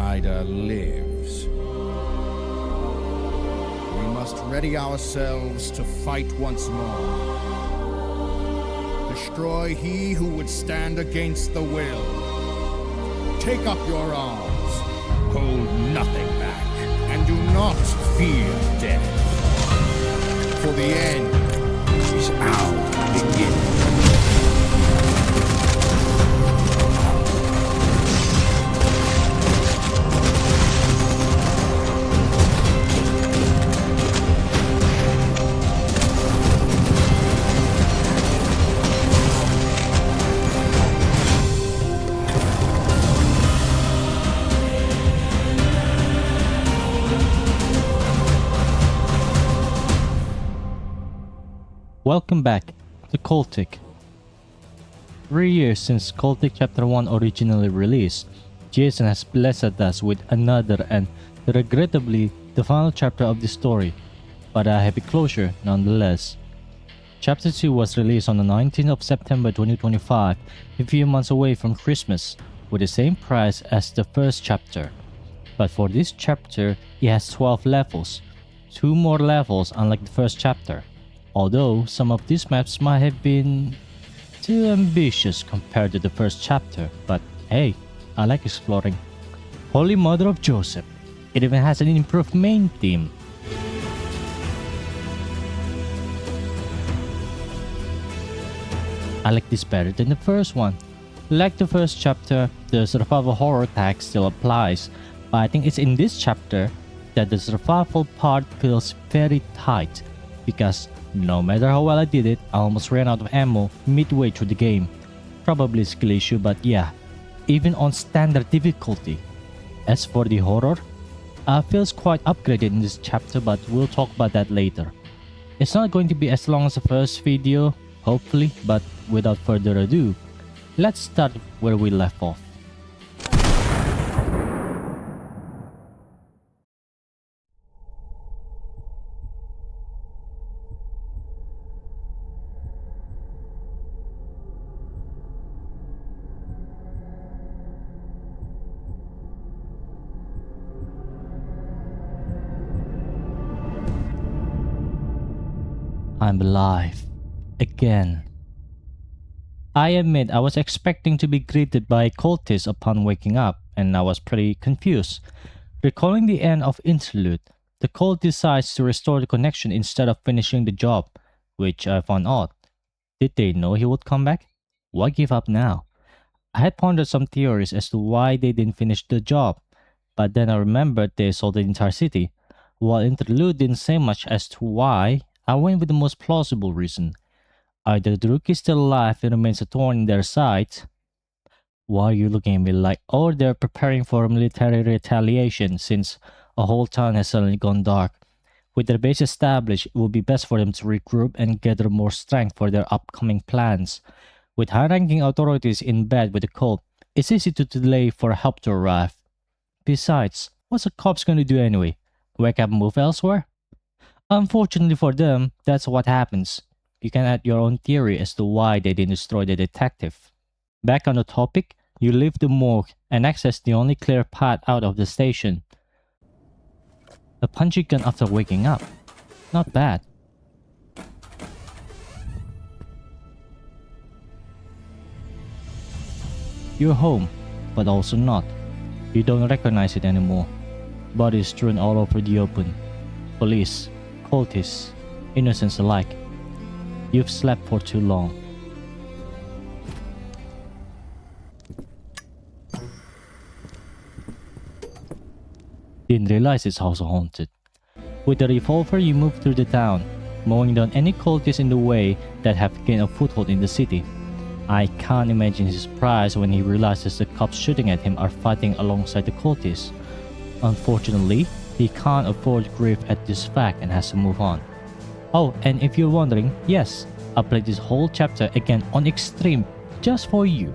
outsider lives. We must ready ourselves to fight once more. Destroy he who would stand against the will. Take up your arms, hold nothing back, and do not fear death. For the end is our beginning. Welcome back to Cultic. 3 years since Cultic Chapter 1 originally released, Jason has blessed us with another and regrettably the final chapter of the story, but a happy closure nonetheless. Chapter 2 was released on the 19th of September 2025, a few months away from Christmas, with the same price as the first chapter. But for this chapter, it has 12 levels, 2 more levels unlike the first chapter. Although some of these maps might have been too ambitious compared to the first chapter, but hey, I like exploring. Holy Mother of Joseph. It even has an improved main theme. I like this better than the first one. Like the first chapter, the survival horror tag still applies, but I think it's in this chapter that the survival part feels very tight, because no matter how well I did it, I almost ran out of ammo midway through the game. Probably a skill issue, but yeah, even on standard difficulty. As for the horror, it feels quite upgraded in this chapter, but we'll talk about that later. It's not going to be as long as the first video, hopefully, but without further ado, let's start where we left off. I'm alive. Again. I admit I was expecting to be greeted by cultists upon waking up, and I was pretty confused. Recalling the end of Interlude, the cult decides to restore the connection instead of finishing the job, which I found odd. Did they know he would come back? Why give up now? I had pondered some theories as to why they didn't finish the job, but then I remembered they sold the entire city. While Interlude didn't say much as to why, I went with the most plausible reason. Either Druk is still alive and remains a thorn in their side. Why are you looking at me like, or they're preparing for military retaliation since a whole town has suddenly gone dark. With their base established, it would be best for them to regroup and gather more strength for their upcoming plans. With high-ranking authorities in bed with the cult, it's easy to delay for help to arrive. Besides, what's a cop's going to do anyway? Wake up and move elsewhere? Unfortunately for them, that's what happens. You can add your own theory as to why they didn't destroy the detective. Back on the topic, you leave the morgue and access the only clear path out of the station. A punchy gun after waking up. Not bad. You're home, but also not. You don't recognize it anymore. Bodies strewn all over the open. Police, cultists, innocents alike. You've slept for too long. Didn't realize it's also haunted. With a revolver, you move through the town, mowing down any cultists in the way that have gained a foothold in the city. I can't imagine his surprise when he realizes the cops shooting at him are fighting alongside the cultists. Unfortunately, he can't afford grief at this fact and has to move on. Oh, and if you're wondering, yes, I played this whole chapter again on extreme just for you.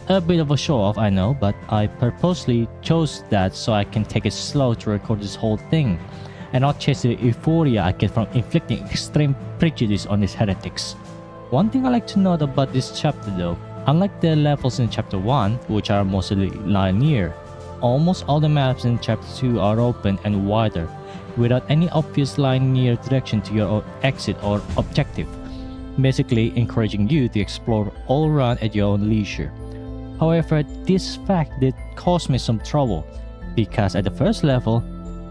A bit of a show off, I know, but I purposely chose that so I can take it slow to record this whole thing and not chase the euphoria I get from inflicting extreme prejudice on these heretics. One thing I like to note about this chapter though, unlike the levels in chapter 1, which are mostly linear, Almost all the maps in Chapter 2 are open and wider, without any obvious linear direction to your exit or objective, basically encouraging you to explore all around at your own leisure. However, this fact did cause me some trouble, because at the first level,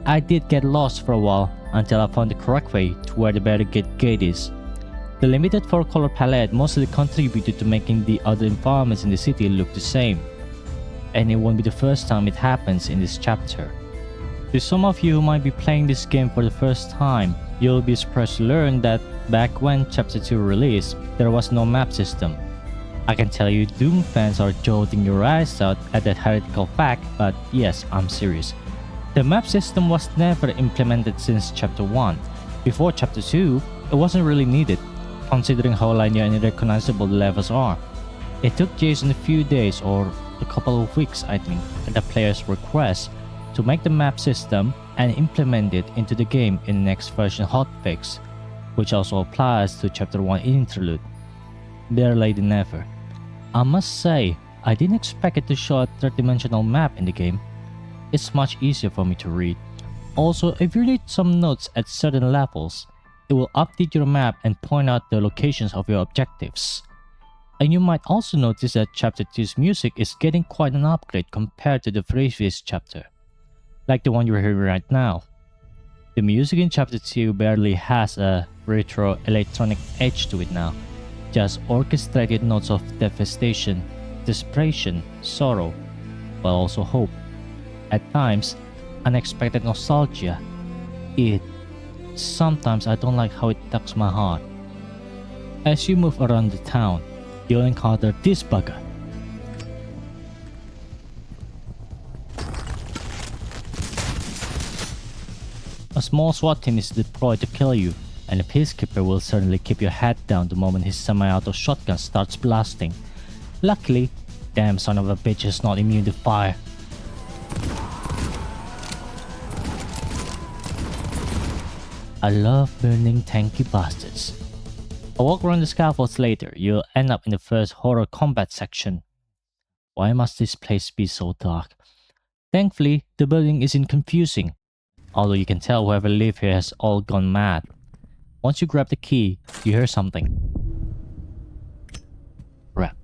I did get lost for a while until I found the correct way to where the barricade gate is. The limited 4-color palette mostly contributed to making the other environments in the city look the same, and it won't be the first time it happens in this chapter. To some of you who might be playing this game for the first time, you'll be surprised to learn that back when Chapter 2 released, there was no map system. I can tell you Doom fans are jolting your eyes out at that heretical fact, but yes, I'm serious. The map system was never implemented since Chapter 1. Before Chapter 2, it wasn't really needed, considering how linear and recognizable the levels are. It took Jason a few days or a couple of weeks, I think, at the player's request to make the map system and implement it into the game in the next version hotfix, which also applies to Chapter 1 interlude. Better late than never. I must say, I didn't expect it to show a third-dimensional map in the game. It's much easier for me to read. Also, if you need some notes at certain levels, it will update your map and point out the locations of your objectives. And you might also notice that Chapter 2's music is getting quite an upgrade compared to the previous chapter, like the one you're hearing right now. The music in Chapter 2 barely has a retro electronic edge to it now, just orchestrated notes of devastation, desperation, sorrow, but also hope. At times, unexpected nostalgia. Sometimes I don't like how it tugs my heart. As you move around the town, you'll encounter this bugger. A small SWAT team is deployed to kill you, and the peacekeeper will certainly keep your head down the moment his semi-auto shotgun starts blasting. Luckily, damn son of a bitch is not immune to fire. I love burning tanky bastards. A walk around the scaffolds later, you'll end up in the first horror combat section. Why must this place be so dark? Thankfully, the building isn't confusing, although you can tell whoever lives here has all gone mad. Once you grab the key, you hear something. Crap.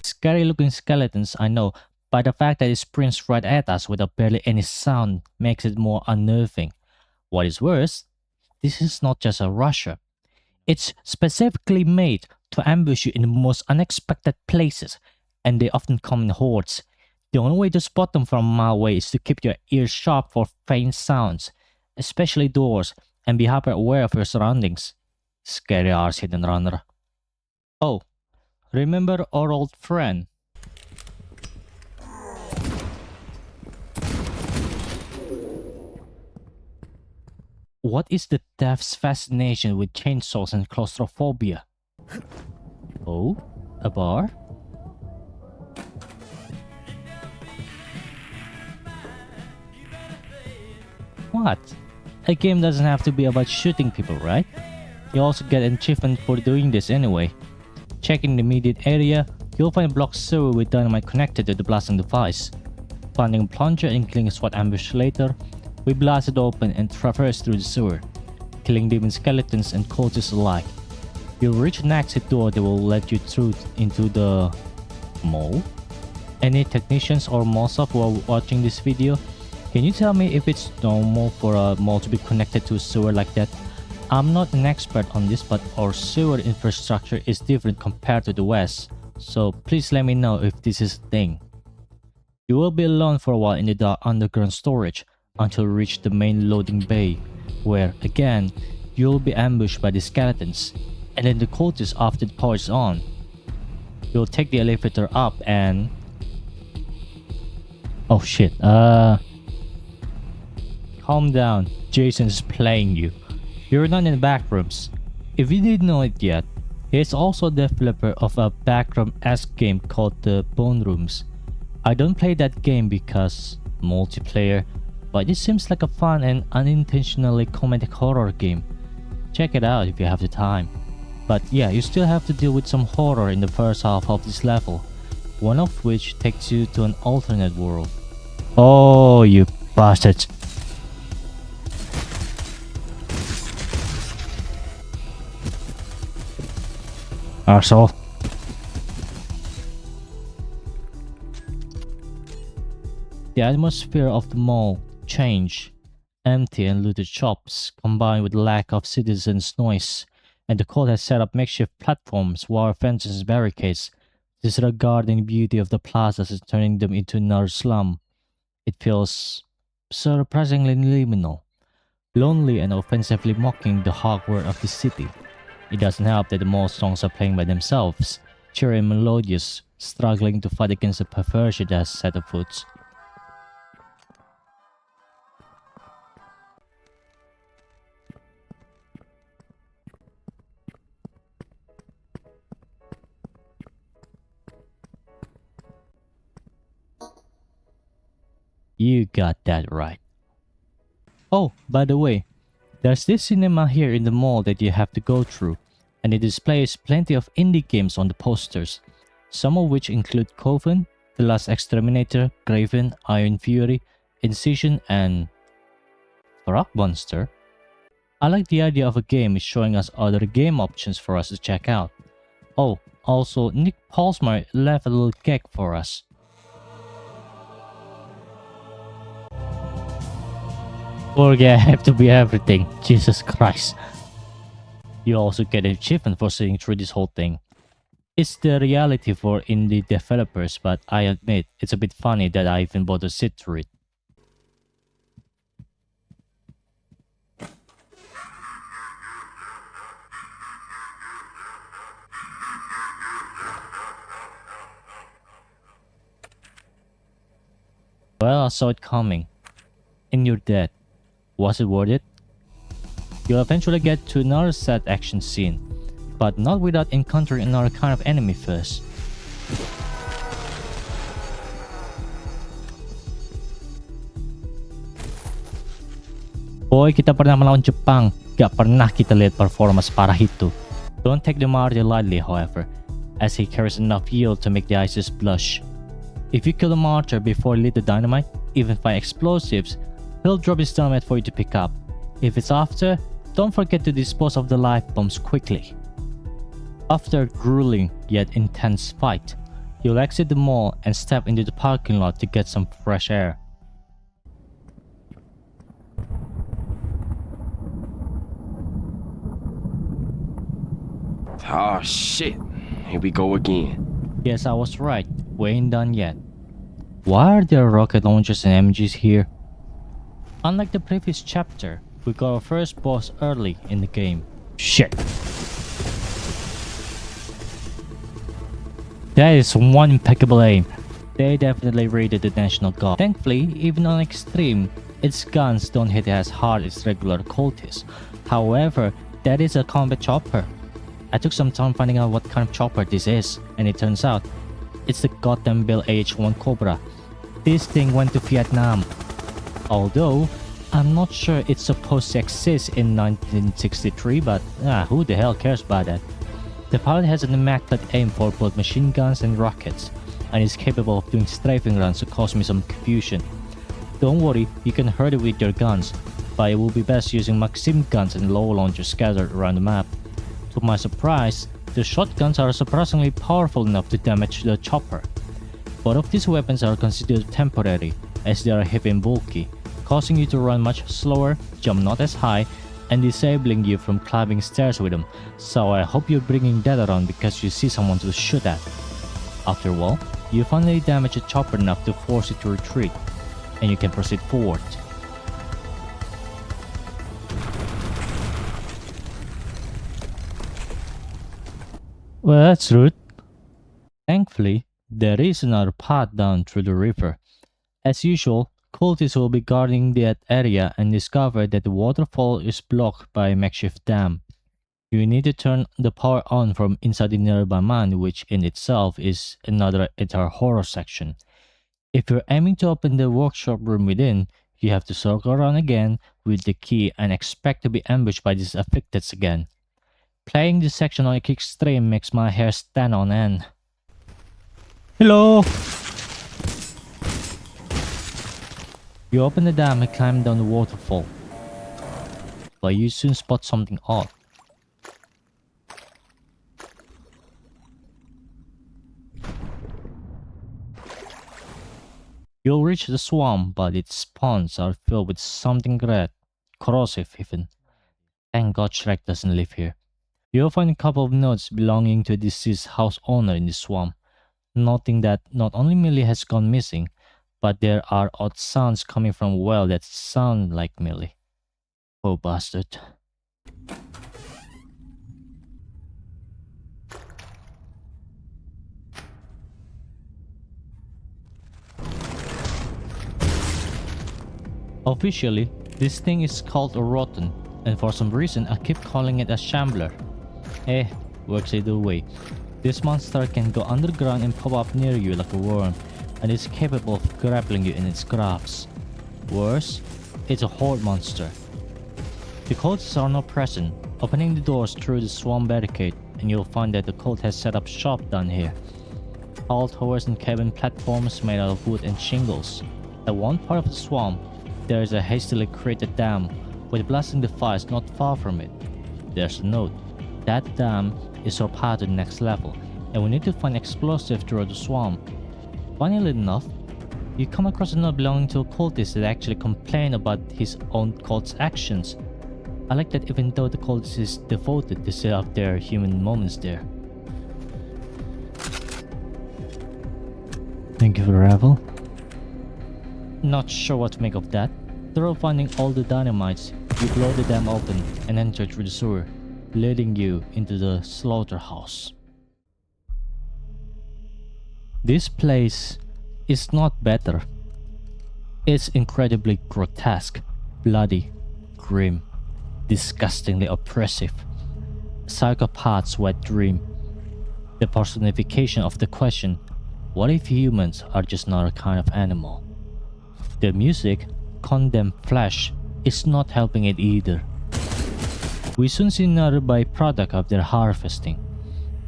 Scary looking skeletons, I know, but the fact that it sprints right at us without barely any sound makes it more unnerving. What is worse, this is not just a rusher. It's specifically made to ambush you in the most unexpected places, and they often come in hordes. The only way to spot them from a mile away is to keep your ears sharp for faint sounds, especially doors, and be hyper aware of your surroundings. Scary arse hidden runner. Oh, remember our old friend? What is the death's fascination with chainsaws and claustrophobia? Oh, a bar? What? A game doesn't have to be about shooting people, right? You also get an achievement for doing this anyway. Checking the immediate area, you'll find a blocked sewer with dynamite connected to the blasting device. Finding a plunger and killing a SWAT ambush later, we blast it open and traverse through the sewer, killing demon skeletons and cultists alike. You'll reach an exit door that will let you through into the mall. Any technicians or mall staff who are watching this video, can you tell me if it's normal for a mall to be connected to a sewer like that? I'm not an expert on this, but our sewer infrastructure is different compared to the West, so please let me know if this is a thing. You will be alone for a while in the dark underground storage until you reach the main loading bay, where, again, you'll be ambushed by the skeletons, and then the cultists after the power is on. You'll take the elevator up and... Oh shit, calm down, Jason is playing you. You're not in the back rooms. If you didn't know it yet, he is also the developer of a backroom-esque game called the Bone Rooms. I don't play that game because multiplayer, but it seems like a fun and unintentionally comedic horror game. Check it out if you have the time. But yeah, you still have to deal with some horror in the first half of this level, one of which takes you to an alternate world. Oh, you bastards. Arsehole. The atmosphere of the mall changed. Empty and looted shops, combined with lack of citizens' noise, and the cult has set up makeshift platforms, wire fences, and barricades, disregarding the beauty of the plazas and turning them into another slum. It feels surprisingly liminal, lonely and offensively mocking the hardware of the city. It doesn't help that the mall songs are playing by themselves, cheery and melodious, struggling to fight against the perversion that has set afoot. You got that right. Oh, by the way, there's this cinema here in the mall that you have to go through, and it displays plenty of indie games on the posters, some of which include Coven, The Last Exterminator, Graven, Iron Fury, Incision, and Rock Monster. I like the idea of a game is showing us other game options for us to check out. Oh, also Nick Paulsmar left a little cake for us. Morgue have to be everything. Jesus Christ. You also get an achievement for sitting through this whole thing. It's the reality for indie developers, but I admit it's a bit funny that I even bother to sit through it. Well, I saw it coming. And you're dead. Was it worth it? You'll eventually get to another sad action scene, but not without encountering another kind of enemy first. Boy, kita pernah melawan Jepang, gak pernah kita lihat performa separah itu. Don't take the martyr lightly, however, as he carries enough yield to make the ISIS blush. If you kill the martyr before you lit the dynamite, even find explosives, he'll drop his dynamite for you to pick up. If it's after, don't forget to dispose of the life bombs quickly. After a grueling yet intense fight, you'll exit the mall and step into the parking lot to get some fresh air. Oh shit, here we go again. Yes, I was right. We ain't done yet. Why are there rocket launchers and MGs here? Unlike the previous chapter, we got our first boss early in the game. Shit. That is one impeccable aim. They definitely raided the National Guard. Thankfully, even on extreme, its guns don't hit as hard as regular cultists. However, that is a combat chopper. I took some time finding out what kind of chopper this is, and it turns out it's the goddamn Bill AH-1 Cobra. This thing went to Vietnam. Although, I'm not sure it's supposed to exist in 1963, but who the hell cares about that? The pilot has an immaculate aim for both machine guns and rockets, and is capable of doing strafing runs to cause me some confusion. Don't worry, you can hurt it with your guns, but it will be best using Maxim guns and low launchers scattered around the map. To my surprise, the shotguns are surprisingly powerful enough to damage the chopper. Both of these weapons are considered temporary, as they are heavy and bulky, causing you to run much slower, jump not as high, and disabling you from climbing stairs with them, so I hope you're bringing that around because you see someone to shoot at. After a while, you finally damage the chopper enough to force it to retreat, and you can proceed forward. Well, that's rude. Thankfully, there is another path down through the river. As usual, cultists will be guarding that area and discover that the waterfall is blocked by a makeshift dam. You need to turn the power on from inside the nearby mine, which in itself is another entire horror section. If you're aiming to open the workshop room within, you have to circle around again with the key and expect to be ambushed by these afflicted again. Playing this section on a extreme makes my hair stand on end. Hello! You open the dam and climb down the waterfall, but you soon spot something odd. You'll reach the swamp, but its ponds are filled with something red, corrosive even. Thank God Shrek doesn't live here. You'll find a couple of notes belonging to a deceased house owner in the swamp, noting that not only Millie has gone missing, but there are odd sounds coming from a well that sound like Millie. Oh bastard. Officially, this thing is called a rotten, and for some reason I keep calling it a shambler. Works either way. This monster can go underground and pop up near you like a worm, and is capable of grappling you in its grasp. Worse, it's a horde monster. The cultists are not present, opening the doors through the swamp barricade, and you'll find that the cult has set up shop down here. Tall towers and cabin platforms made out of wood and shingles. At one part of the swamp, there is a hastily created dam, with blasting device not far from it. There's a note. That dam is our path to the next level, and we need to find explosives through the swamp. Funnily enough, you come across a note belonging to a cultist that actually complained about his own cult's actions. I like that even though the cultist is devoted to set up their human moments there. Thank you for the raffle. Not sure what to make of that. Through finding all the dynamites, you blow the dam open and enter through the sewer, leading you into the slaughterhouse. This place is not better. It's incredibly grotesque, bloody, grim, disgustingly oppressive. Psychopath's wet dream. The personification of the question, what if humans are just another kind of animal? The music, Condemned Flesh, is not helping it either. We soon see another byproduct of their harvesting.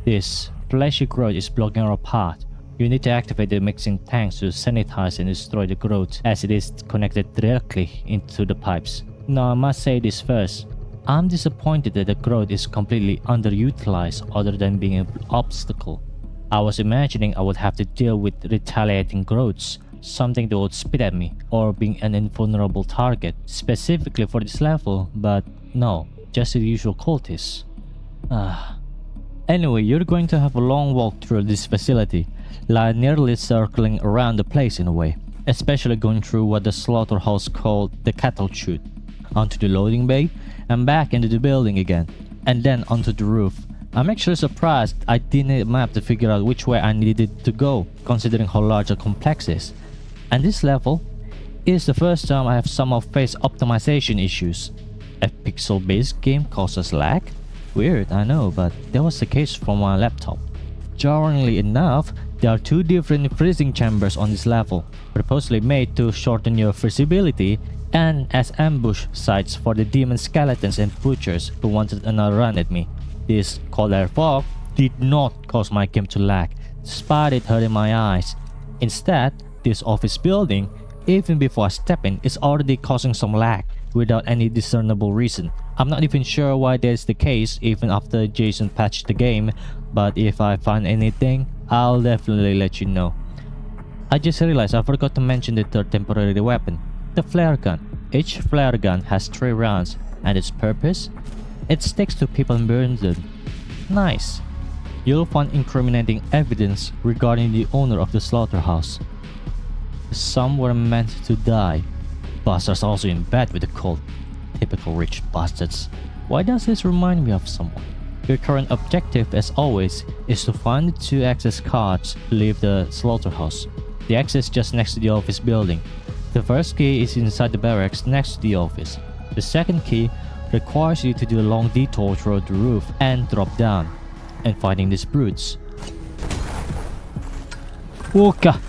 This fleshy growth is blocking our path. You need to activate the mixing tanks to sanitize and destroy the growth, as it is connected directly into the pipes. Now I must say this first. I'm disappointed that the growth is completely underutilized other than being an obstacle. I was imagining I would have to deal with retaliating growths, something that would spit at me, or being an invulnerable target specifically for this level, but no, just the usual cultists. Anyway, you're going to have a long walk through this facility, like nearly circling around the place in a way, especially going through what the slaughterhouse called the cattle chute, onto the loading bay, and back into the building again, and then onto the roof. I'm actually surprised I didn't need a map to figure out which way I needed to go, considering how large the complex is. And this level is the first time I have somehow faced optimization issues. A pixel-based game causes lag? Weird, I know, but that was the case for my laptop. Jarringly enough, there are two different freezing chambers on this level, purposely made to shorten your visibility and as ambush sites for the demon skeletons and butchers who wanted another run at me. This cold air fog did not cause my game to lag, despite it hurting my eyes. Instead, this office building, even before I step in, is already causing some lag without any discernible reason. I'm not even sure why that is the case even after Jason patched the game, but if I find anything, I'll definitely let you know. I just realized I forgot to mention the third temporary weapon, the flare gun. Each flare gun has 3 rounds, and its purpose? It sticks to people and burns them. Nice. You'll find incriminating evidence regarding the owner of the slaughterhouse. Some were meant to die. Bastards also in bed with the cult. Typical rich bastards. Why does this remind me of someone? Your current objective, as always, is to find the 2 access cards to leave the slaughterhouse. The access just next to the office building. The first key is inside the barracks next to the office. The second key requires you to do a long detour through the roof and drop down, and fighting these brutes. Wooka!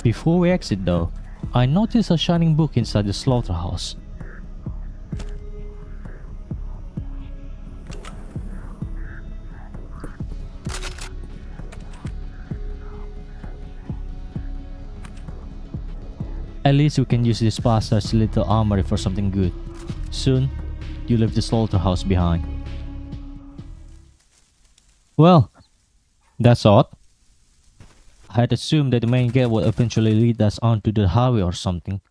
Before we exit though, I noticed a shining book inside the slaughterhouse. At least we can use this bastard's little armory for something good. Soon, you leave the slaughterhouse behind. Well, that's odd. I had assumed that the main gate would eventually lead us onto the highway or something,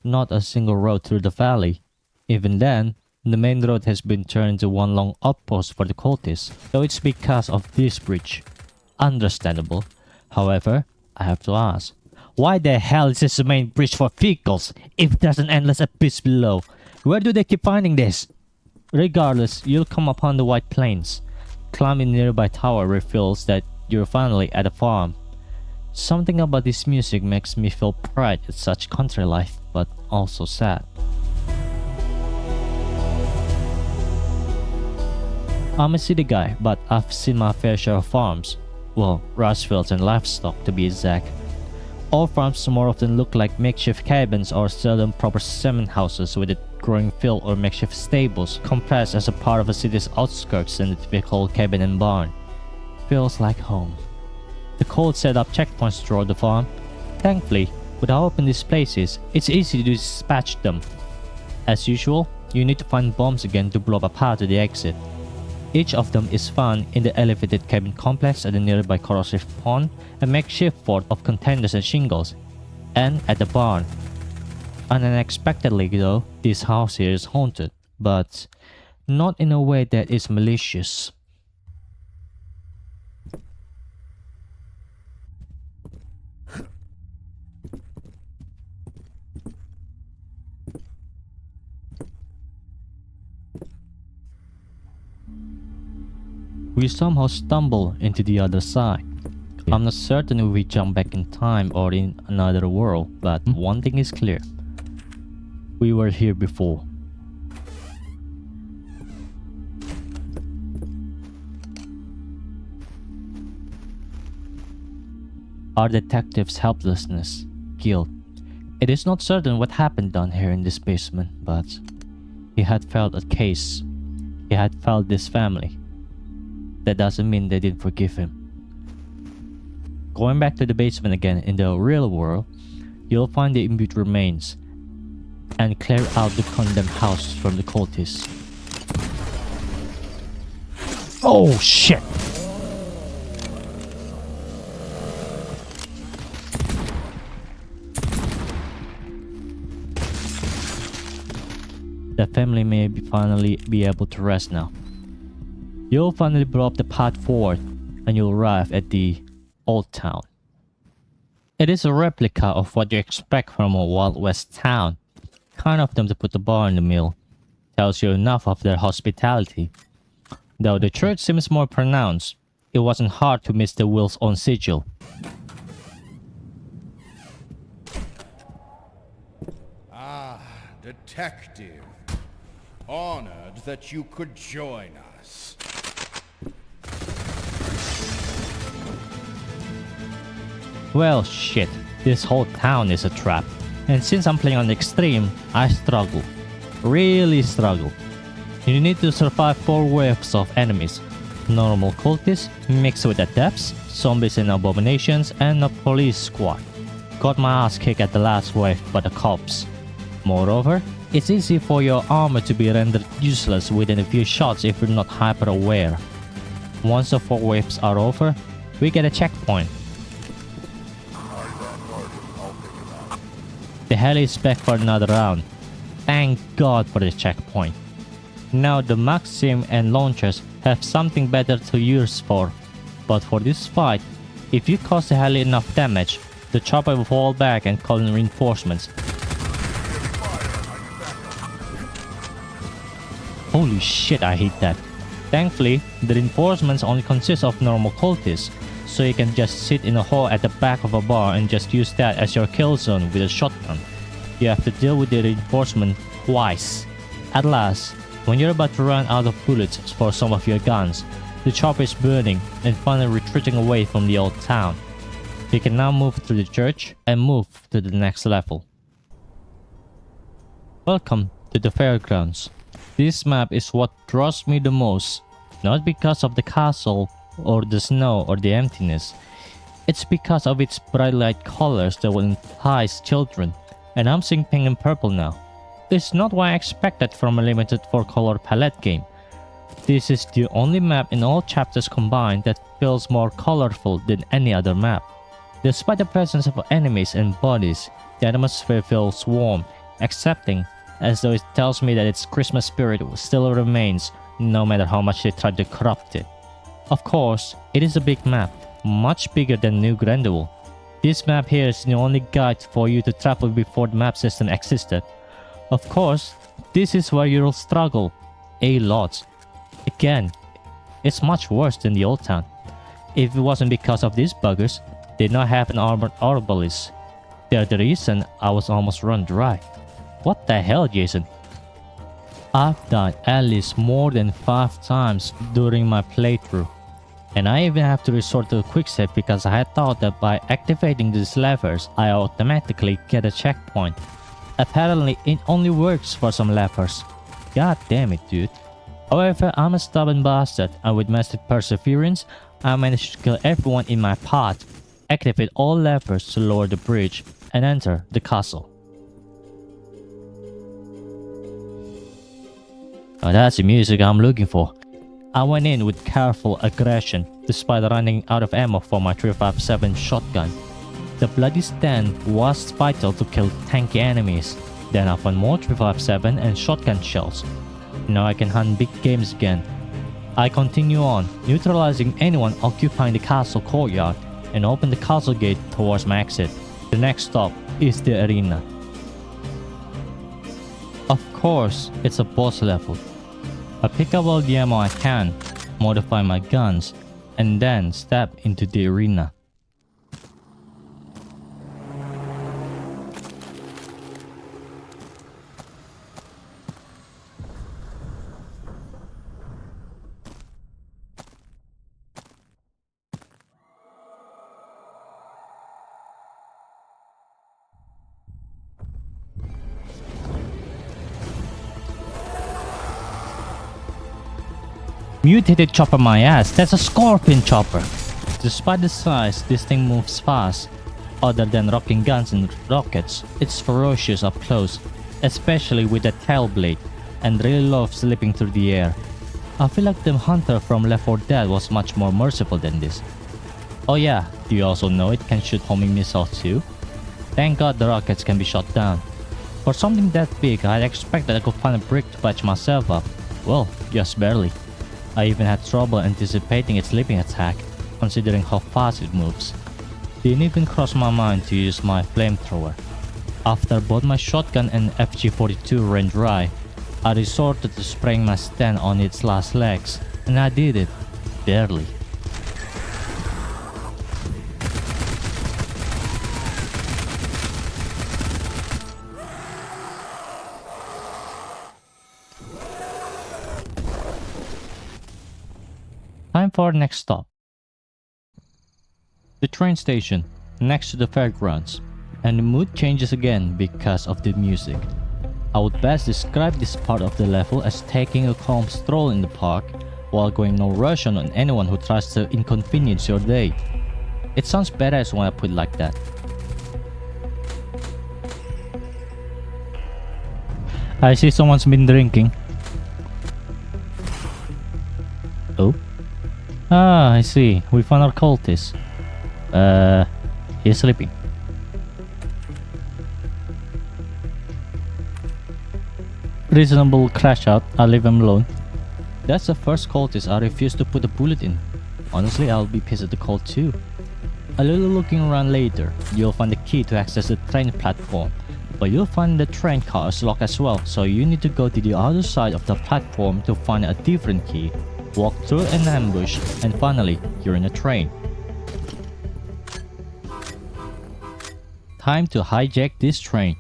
not a single road through the valley. Even then, the main road has been turned into one long outpost for the cultists, so it's because of this bridge. Understandable. However, I have to ask, why the hell is this the main bridge for vehicles if there's an endless abyss below? Where do they keep finding this? Regardless, you'll come upon the White Plains. Climbing a nearby tower reveals that you're finally at a farm. Something about this music makes me feel pride at such country life, but also sad. I'm a city guy, but I've seen my fair share of farms. Well, rice fields and livestock to be exact. All farms more often look like makeshift cabins or seldom proper cement houses with a growing field or makeshift stables compressed as a part of a city's outskirts than the typical cabin and barn. Feels like home. The Colt set up checkpoints throughout the farm. Thankfully, with how open this place is, it's easy to dispatch them. As usual, you need to find bombs again to blow up a path to the exit. Each of them is found in the elevated cabin complex at the nearby corrosive pond, a makeshift fort of containers and shingles, and at the barn. Unexpectedly though, this house here is haunted, but not in a way that is malicious. We somehow stumble into the other side. I'm not certain if we jump back in time or in another world, but one thing is clear. We were here before. Our detective's helplessness, guilt. It is not certain what happened down here in this basement, but he had felt a case. He had felt this family. That doesn't mean they didn't forgive him. Going back to the basement again in the real world, you'll find the imbued remains and clear out the condemned house from the cultists. Oh shit! The family may finally be able to rest now. You'll finally blow up the path forward and you'll arrive at the old town. It is a replica of what you expect from a Wild West town. Kind of them to put the bar in the middle. Tells you enough of their hospitality. Though the church seems more pronounced, it wasn't hard to miss the will's own sigil. Ah, detective. Honored that you could join us. Well, shit. This whole town is a trap. And since I'm playing on extreme, I struggle. Really struggle. You need to survive 4 waves of enemies. Normal cultists, mixed with adepts, zombies and abominations, and a police squad. Got my ass kicked at the last wave by the cops. Moreover, it's easy for your armor to be rendered useless within a few shots if you're not hyper aware. Once the 4 waves are over, we get a checkpoint. The heli is back for another round. Thank God for the checkpoint. Now the Maxim and launchers have something better to use for. But for this fight, if you cause the heli enough damage, the chopper will fall back and call in reinforcements. Holy shit, I hate that. Thankfully, the reinforcements only consist of normal cultists, so you can just sit in a hole at the back of a bar and just use that as your kill zone with a shotgun. You have to deal with the reinforcement twice. At last, when you're about to run out of bullets for some of your guns, the chopper is burning and finally retreating away from the old town. You can now move through the church and move to the next level. Welcome to the fairgrounds. This map is what draws me the most, not because of the castle or the snow or the emptiness. It's because of its bright light colors that will entice children, and I'm seeing pink and purple now. This is not what I expected from a limited 4-color palette game. This is the only map in all chapters combined that feels more colorful than any other map. Despite the presence of enemies and bodies, the atmosphere feels warm, accepting, as though it tells me that its Christmas spirit still remains no matter how much they try to corrupt it. Of course, it is a big map, much bigger than New Grandual. This map here is the only guide for you to travel before the map system existed. Of course, this is where you'll struggle a lot. Again, it's much worse than the old town. If it wasn't because of these buggers, they did not have an armored arbalist. They're the reason I was almost run dry. What the hell, Jason? I've died at least more than 5 times during my playthrough. And I even have to resort to a quick save because I had thought that by activating these levers, I automatically get a checkpoint. Apparently, it only works for some levers. God damn it, dude. However, I'm a stubborn bastard, and with massive perseverance, I managed to kill everyone in my path, activate all levers to lower the bridge, and enter the castle. Oh, that's the music I'm looking for. I went in with careful aggression, despite running out of ammo for my 357 shotgun. The bloody stand was vital to kill tanky enemies. Then I found more 357 and shotgun shells. Now I can hunt big games again. I continue on, neutralizing anyone occupying the castle courtyard, and open the castle gate towards my exit. The next stop is the arena. Of course, it's a boss level. I pick up all the ammo I can, modify my guns, and then step into the arena. Mutated chopper my ass, that's a scorpion chopper! Despite the size, this thing moves fast. Other than rocking guns and rockets, it's ferocious up close, especially with that tail blade, and really loves leaping through the air. I feel like the hunter from Left 4 Dead was much more merciful than this. Oh yeah, do you also know it can shoot homing missiles too? Thank god the rockets can be shot down. For something that big, I'd expect that I could find a brick to patch myself up. Well, just barely. I even had trouble anticipating its leaping attack, considering how fast it moves. Didn't even cross my mind to use my flamethrower. After both my shotgun and FG-42 ran dry, I resorted to spraying my stand on its last legs, and I did it, barely. Time for our next stop. The train station, next to the fairgrounds, and the mood changes again because of the music. I would best describe this part of the level as taking a calm stroll in the park while going no rush on anyone who tries to inconvenience your day. It sounds badass when I put it like that. I see someone's been drinking. Oh? Ah, I see. We found our cultist. He's sleeping. Reasonable crash out. I'll leave him alone. That's the first cultist I refuse to put a bullet in. Honestly, I'll be pissed at the cult too. A little looking around later, you'll find the key to access the train platform. But you'll find the train car is locked as well, so you need to go to the other side of the platform to find a different key. Walk through an ambush, and finally, you're in a train. Time to hijack this train.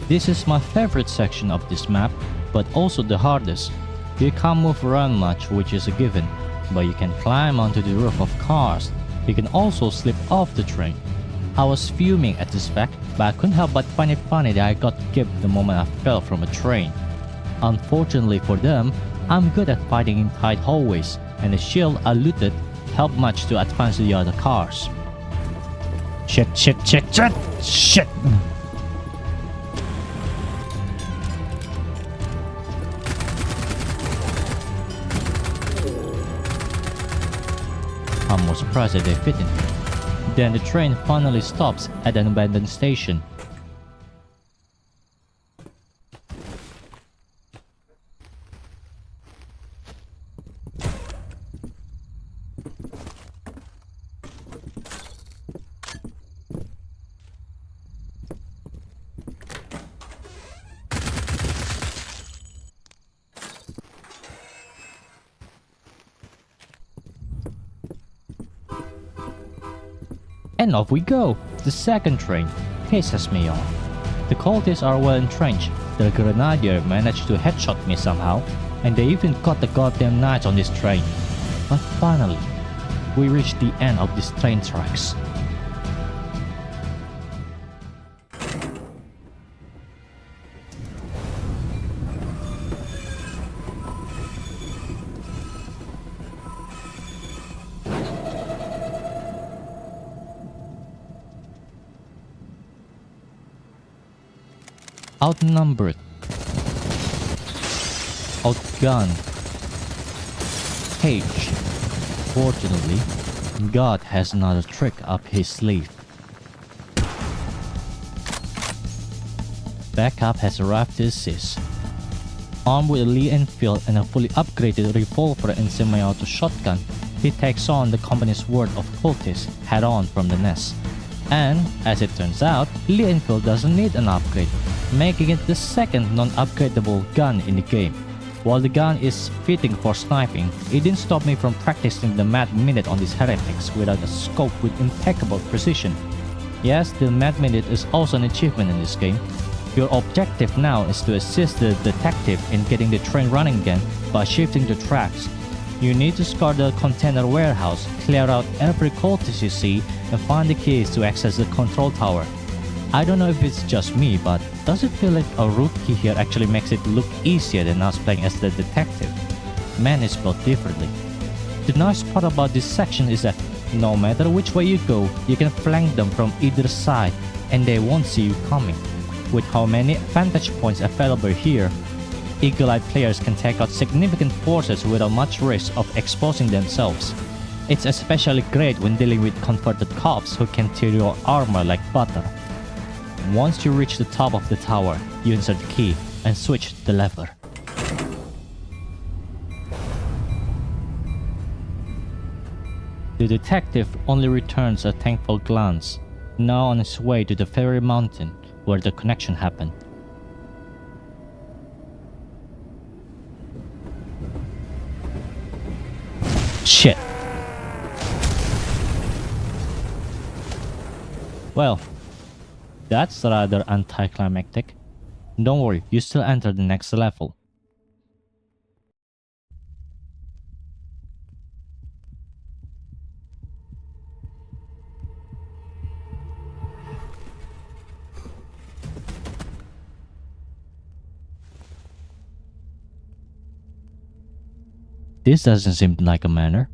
This is my favorite section of this map, but also the hardest. You can't move around much, which is a given, but you can climb onto the roof of cars. You can also slip off the train. I was fuming at this fact, but I couldn't help but find it funny that I got gimped the moment I fell from a train. Unfortunately for them, I'm good at fighting in tight hallways, and the shield I looted helped much to advance the other cars. Shit. I'm more surprised that they fit in. Then the train finally stops at an abandoned station. And off we go! The second train pisses me off. The cultists are well entrenched, the grenadier managed to headshot me somehow, and they even got the goddamn knights on this train. But finally, we reached the end of these train tracks. Outnumbered, outgunned, caged. Fortunately, God has another trick up his sleeve. Backup has arrived to assist. Armed with a Lee Enfield and a fully upgraded revolver and semi-auto shotgun, he takes on the company's worth of cultists head-on from the nest. And, as it turns out, Lee Enfield doesn't need an upgrade, making it the second non-upgradable gun in the game. While the gun is fitting for sniping, it didn't stop me from practicing the Mad Minute on these heretics without a scope with impeccable precision. Yes, the Mad Minute is also an achievement in this game. Your objective now is to assist the detective in getting the train running again by shifting the tracks. You need to scour the container warehouse, clear out every cultist you see, and find the keys to access the control tower. I don't know if it's just me, but does it feel like a rookie here actually makes it look easier than us playing as the detective? Man is built differently. The nice part about this section is that no matter which way you go, you can flank them from either side and they won't see you coming. With how many vantage points available here, eagle-eyed players can take out significant forces without much risk of exposing themselves. It's especially great when dealing with converted cops who can tear your armor like butter. Once you reach the top of the tower, you insert the key and switch the lever. The detective only returns a thankful glance, now on his way to the fairy mountain where the connection happened. Shit. Well, that's rather anticlimactic. Don't worry, you still enter the next level. This doesn't seem like a manor.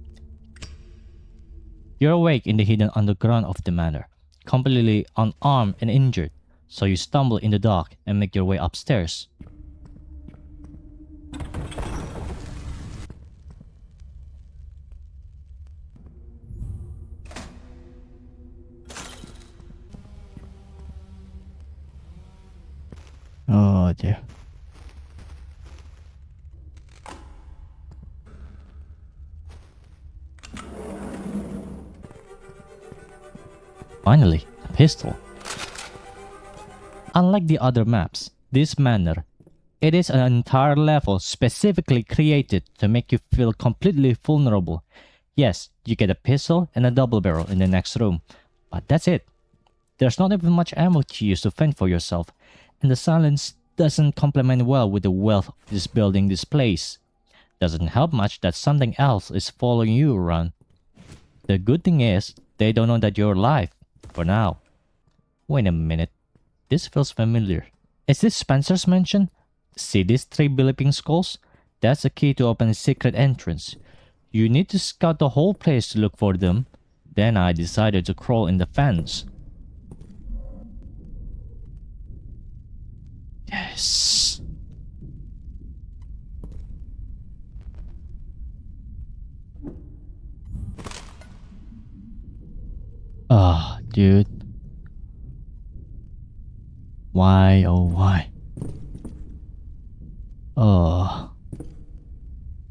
You're awake in the hidden underground of the manor, completely unarmed and injured, so you stumble in the dark and make your way upstairs. Oh dear. Finally, a pistol. Unlike the other maps, this manor, it is an entire level specifically created to make you feel completely vulnerable. Yes, you get a pistol and a double barrel in the next room, but that's it. There's not even much ammo to use to fend for yourself, and the silence doesn't complement well with the wealth of this building displays. Doesn't help much that something else is following you around. The good thing is, they don't know that you're alive, for now. Wait a minute, this feels familiar. Is this Spencer's mansion? See these 3 beeping skulls? That's the key to open a secret entrance. You need to scout the whole place to look for them. Then I decided to crawl in the fence. Yes. Ah, dude. Why, oh why? Oh.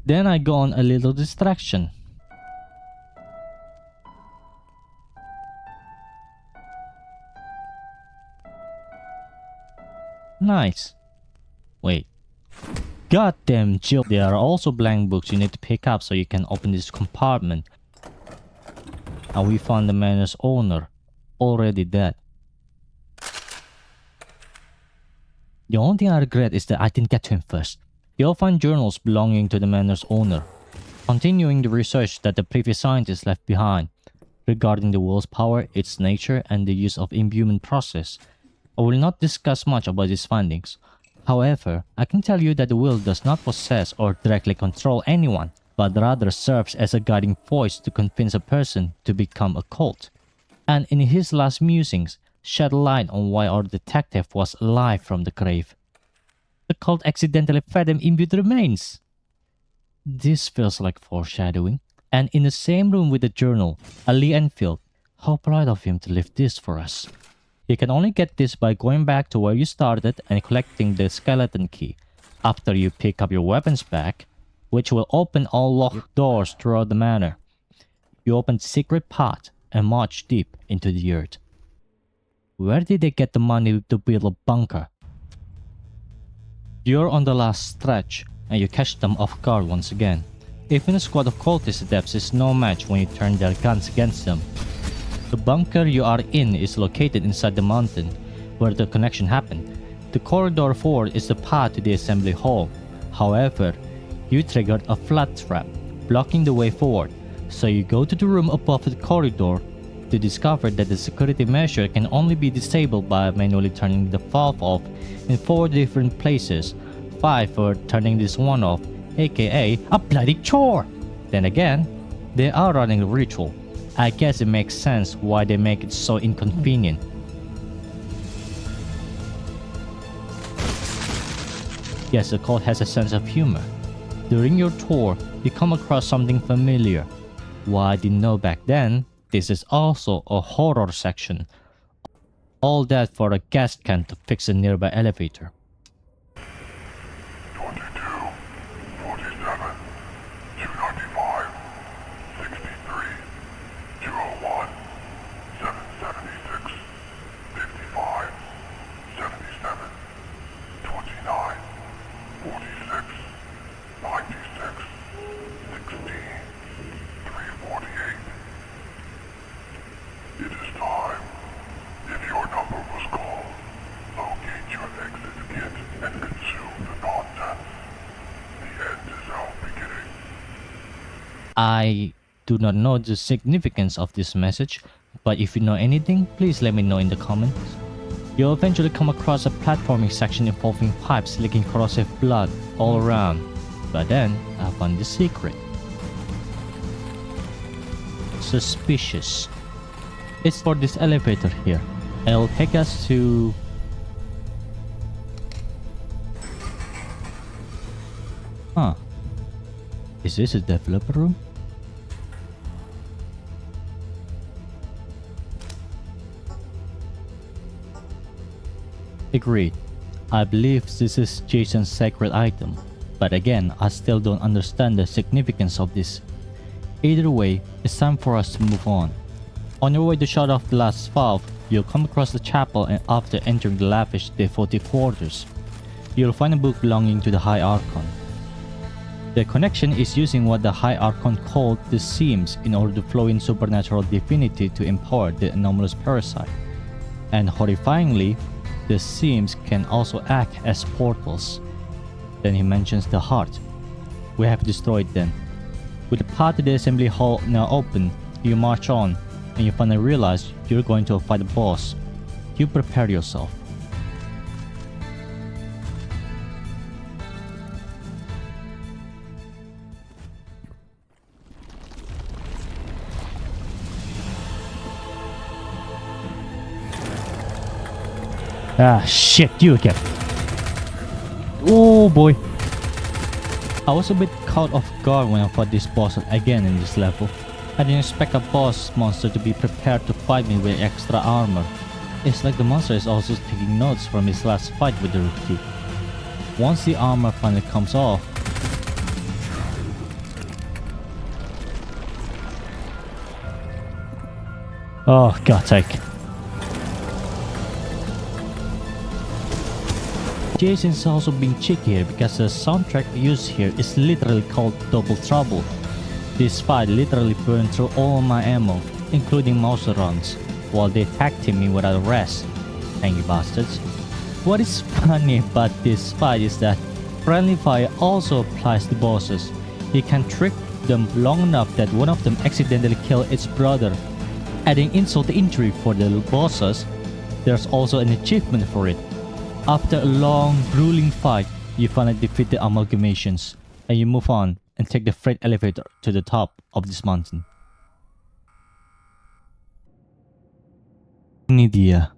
Then I go on a little distraction. Nice. Wait. Goddamn Jill. There are also blank books you need to pick up so you can open this compartment. And we found the manor's owner. Already dead. The only thing I regret is that I didn't get to him first. You'll find journals belonging to the manor's owner, continuing the research that the previous scientists left behind regarding the world's power, its nature, and the use of imbuement process. I will not discuss much about these findings. However, I can tell you that the will does not possess or directly control anyone, but rather serves as a guiding voice to convince a person to become a cult. And in his last musings, shed light on why our detective was alive from the grave. The cult accidentally fed him imbued remains. This feels like foreshadowing. And in the same room with the journal, Ali Enfield. How proud of him to leave this for us. You can only get this by going back to where you started and collecting the skeleton key. After you pick up your weapons back, which will open all locked doors throughout the manor. You open the secret path and march deep into the earth. Where did they get the money to build a bunker? You're on the last stretch, and you catch them off guard once again. Even a squad of cultist adepts is no match when you turn their guns against them. The bunker you are in is located inside the mountain, where the connection happened. The corridor forward is the path to the assembly hall. However, you triggered a flood trap, blocking the way forward, so you go to the room above the corridor to discover that the security measure can only be disabled by manually turning the valve off in 4 different places, 5 for turning this one off, aka a bloody chore. Then again, they are running a ritual. I guess it makes sense why they make it so inconvenient. Yes, the cult has a sense of humor. During your tour, you come across something familiar. What I didn't know back then, this is also a horror section. All that for a gas can to fix a nearby elevator. 22, 47, 295, 63, 201, 776, 55, 77, 29, 46, 96, 16, 348. It is time. If your number was called, locate your exit kit and consume the contents. The end is our beginning. I do not know the significance of this message, but if you know anything, please let me know in the comments. You'll eventually come across a platforming section involving pipes leaking corrosive blood all around. But then, I found the secret. Suspicious. It's for this elevator here. It'll take us to... Huh. Is this a developer room? Agreed. I believe this is Jason's sacred item, but again, I still don't understand the significance of this. Either way, it's time for us to move on. On your way to shut off the last valve, you'll come across the chapel, and after entering the lavish devotee quarters, you'll find a book belonging to the High Archon. The connection is using what the High Archon called the seams in order to flow in supernatural divinity to empower the anomalous parasite. And horrifyingly, The seams can also act as portals. Then he mentions the heart. We have destroyed them. With the path to the assembly hall now open, you march on, and you finally realize you're going to fight the boss. You prepare yourself. Ah, shit, you again. Oh boy. I was a bit caught off guard when I fought this boss again in this level. I didn't expect a boss monster to be prepared to fight me with extra armor. It's like the monster is also taking notes from his last fight with the rookie. Once the armor finally comes off, oh god, take. Jason's also being cheeky here because the soundtrack used here is literally called Double Trouble. This fight literally burned through all my ammo, including mouse runs, while they tag team me without a rest. Thank you bastards. What is funny about this fight is that friendly fire also applies to bosses. You can trick them long enough that one of them accidentally kills its brother. Adding insult to injury for the bosses, there's also an achievement for it. After a long, grueling fight, you finally defeat the amalgamations, and you move on and take the freight elevator to the top of this mountain. Nidia.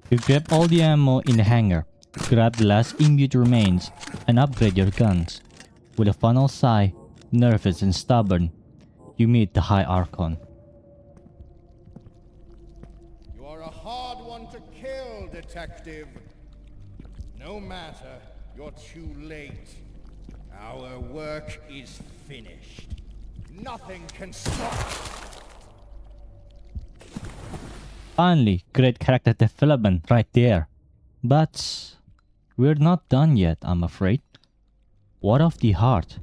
You grab all the ammo in the hangar, grab the last imbued remains, and upgrade your guns. With a final sigh, nervous and stubborn, you meet the High Archon. You are a hard one to kill, Detective. No matter, you're too late. Our work is finished. Nothing can stop. Finally, great character development right there. But we're not done yet, I'm afraid. What of the heart?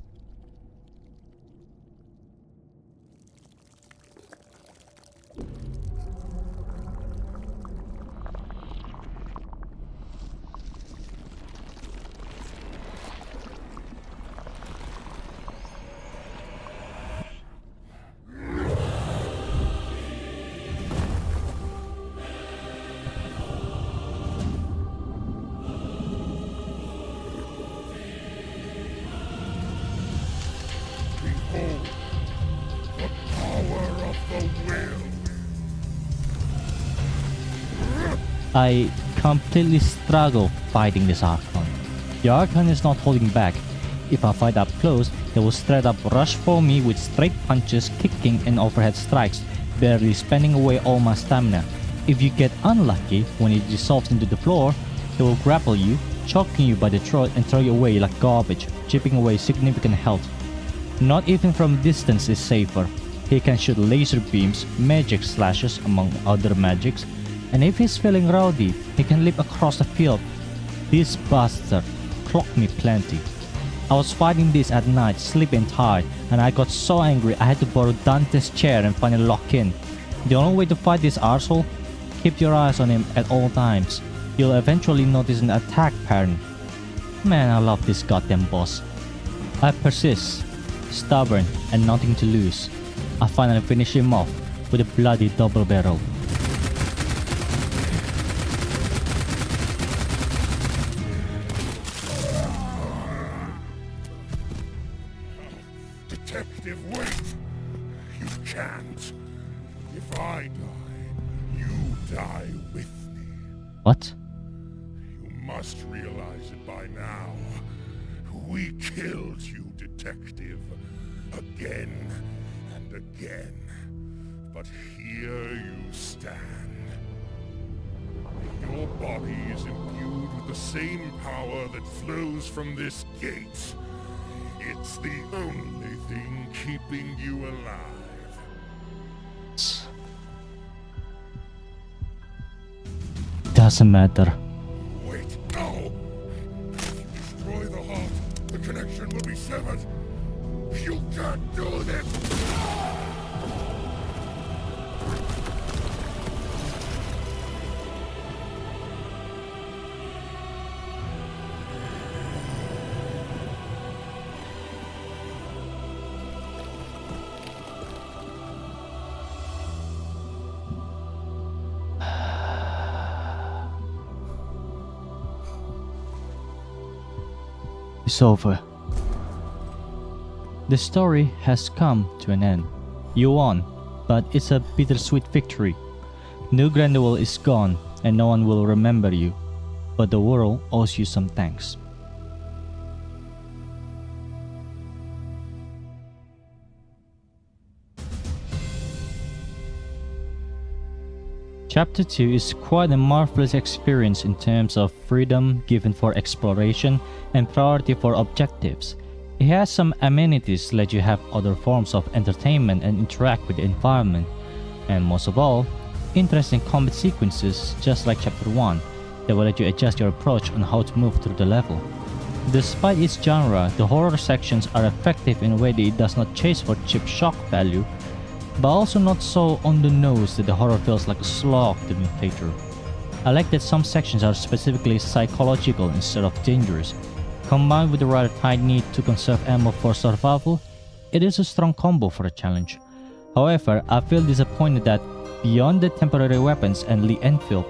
Behold, the power of the will. I completely struggle fighting this Archon. The Archon is not holding back. If I fight up close, they will straight up rush for me with straight punches, kicking and overhead strikes, barely spending away all my stamina. If you get unlucky, when it dissolves into the floor, they will grapple you, choking you by the throat and throw you away like garbage, chipping away significant health. Not even from distance is safer. He can shoot laser beams, magic slashes among other magics, and if he's feeling rowdy, he can leap across the field. This bastard clocked me plenty. I was fighting this at night, sleeping tired, and I got so angry I had to borrow Dante's chair and finally lock in. The only way to fight this arsehole? Keep your eyes on him at all times. You'll eventually notice an attack pattern. Man, I love this goddamn boss. I persist, stubborn and nothing to lose. I finally finish him off with a bloody double barrel. Detective, wait! You can't. If I die, you die with me. What? You must realize it by now. We killed you, Detective. Again and again. But here you stand. Your body is imbued with the same power that flows from this gate. It's the only thing keeping you alive. Doesn't matter. Wait, no! If you destroy the heart, the connection will be severed. You can't do this! is over. The story has come to an end. You won, but it's a bittersweet victory. New Grindelwald is gone, and no one will remember you, but the world owes you some thanks. Chapter 2 is quite a marvelous experience in terms of freedom given for exploration and priority for objectives. It has some amenities let you have other forms of entertainment and interact with the environment, and most of all, interesting combat sequences just like Chapter 1 that will let you adjust your approach on how to move through the level. Despite its genre, the horror sections are effective in a way that it does not chase for cheap shock value, but also not so on the nose that the horror feels like a slog to be played through. I like that some sections are specifically psychological instead of dangerous. Combined with the rather tight need to conserve ammo for survival, it is a strong combo for a challenge. However, I feel disappointed that beyond the temporary weapons and Lee Enfield,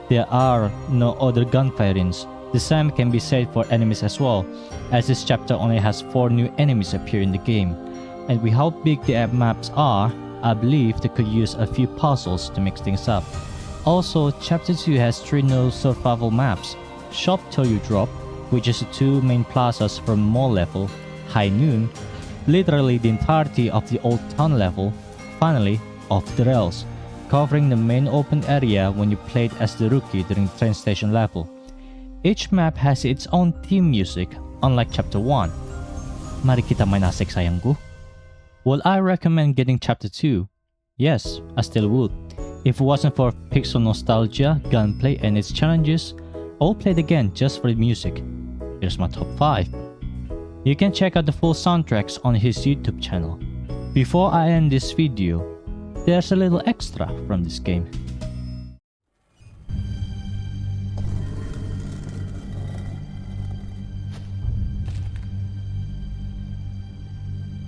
there are no other gun variants. The same can be said for enemies as well, as this chapter only has 4 new enemies appear in the game, and with how big the maps are, I believe they could use a few puzzles to mix things up. Also, Chapter 2 has 3 new survival maps: Shop Till You Drop, which is the 2 main plazas from mall level, High Noon, literally the entirety of the Old Town level, finally, Off the Rails, covering the main open area when you played as the rookie during the train station level. Each map has its own theme music, unlike Chapter 1. Mari kita main asik sayangku. Would I recommend getting Chapter 2? Yes, I still would. If it wasn't for pixel nostalgia, gunplay, and its challenges, I would play it again just for the music. Here's my top 5. You can check out the full soundtracks on his YouTube channel. Before I end this video, there's a little extra from this game.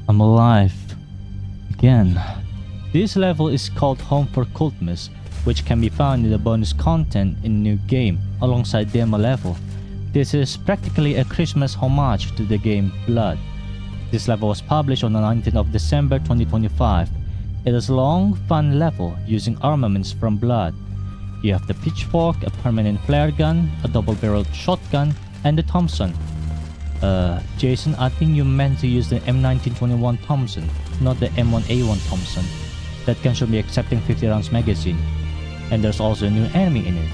I'm alive. Again. This level is called Home for Cultmas, which can be found in the bonus content in the new game, alongside demo level. This is practically a Christmas homage to the game Blood. This level was published on the 19th of December 2025. It is a long, fun level using armaments from Blood. You have the pitchfork, a permanent flare gun, a double-barreled shotgun, and the Thompson. Jason, I think you meant to use the M1921 Thompson, not the M1A1 Thompson. That gun should be accepting 50 rounds magazine. And there's also a new enemy in it.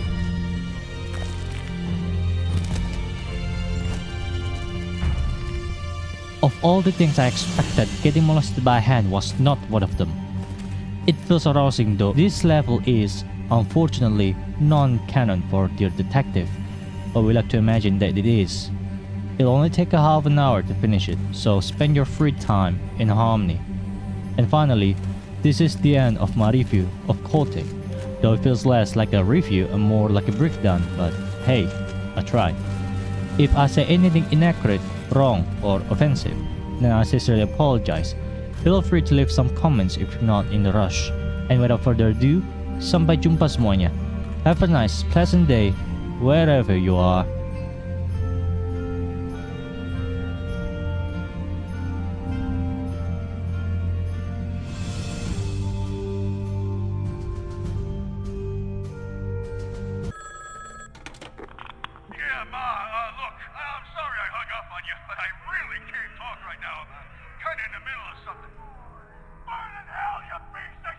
Of all the things I expected, getting molested by a hand was not one of them. It feels arousing though. This level is, unfortunately, non-canon for Dear Detective, but we like to imagine that it is. It'll only take a half an hour to finish it, so spend your free time in harmony. And finally, this is the end of my review of Cultic, though it feels less like a review and more like a breakdown, but hey, I tried. If I say anything inaccurate, wrong, or offensive, then I sincerely apologize. Feel free to leave some comments if you're not in a rush. And without further ado, sampai jumpa semuanya. Have a nice, pleasant day, wherever you are. Yeah, Ma, look, I'm sorry I hung up on you, but I really can't talk right now. I'm kinda in the middle of something. Burn in hell, you piece of